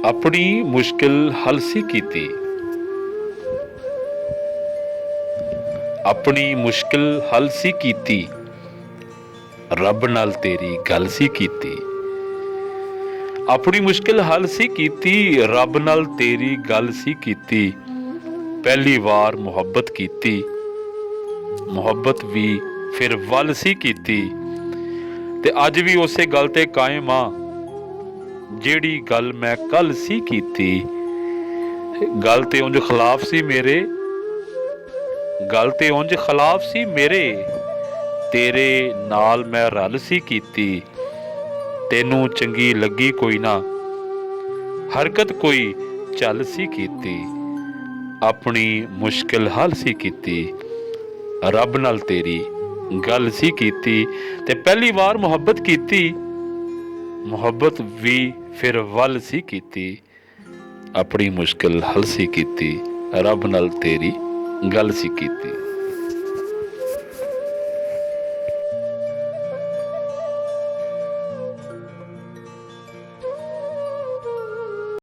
अपनी मुश्किल हल सी कीती। अपनी मुश्किल हल सी कीती, रब नाल तेरी गल सी कीती। अपनी मुश्किल हल सी कीती, रब नाल तेरी गल सी कीती। पहली वार मुहब्बत कीती, मुहब्बत भी फिर वल सी कीती। ते अज भी उसे गल ते कायम आ जेड़ी गल मैं कल सी कीती। गल ते उंज खिलाफ सी मेरे, गल ते उंज खिलाफ सी मेरे, तेरे नाल मैं रल सी कीती। तेनू चंगी लगी कोई ना, हरकत कोई चल सी कीती। अपनी मुश्किल हल सी कीती, रब नाल तेरी गल सी कीती। ते पहली बार मुहब्बत कीती, मुहब्बत भी फिर वल सी कीती। अपनी मुश्किल हल सी कीती, रब नाल तेरी गल सी कीती।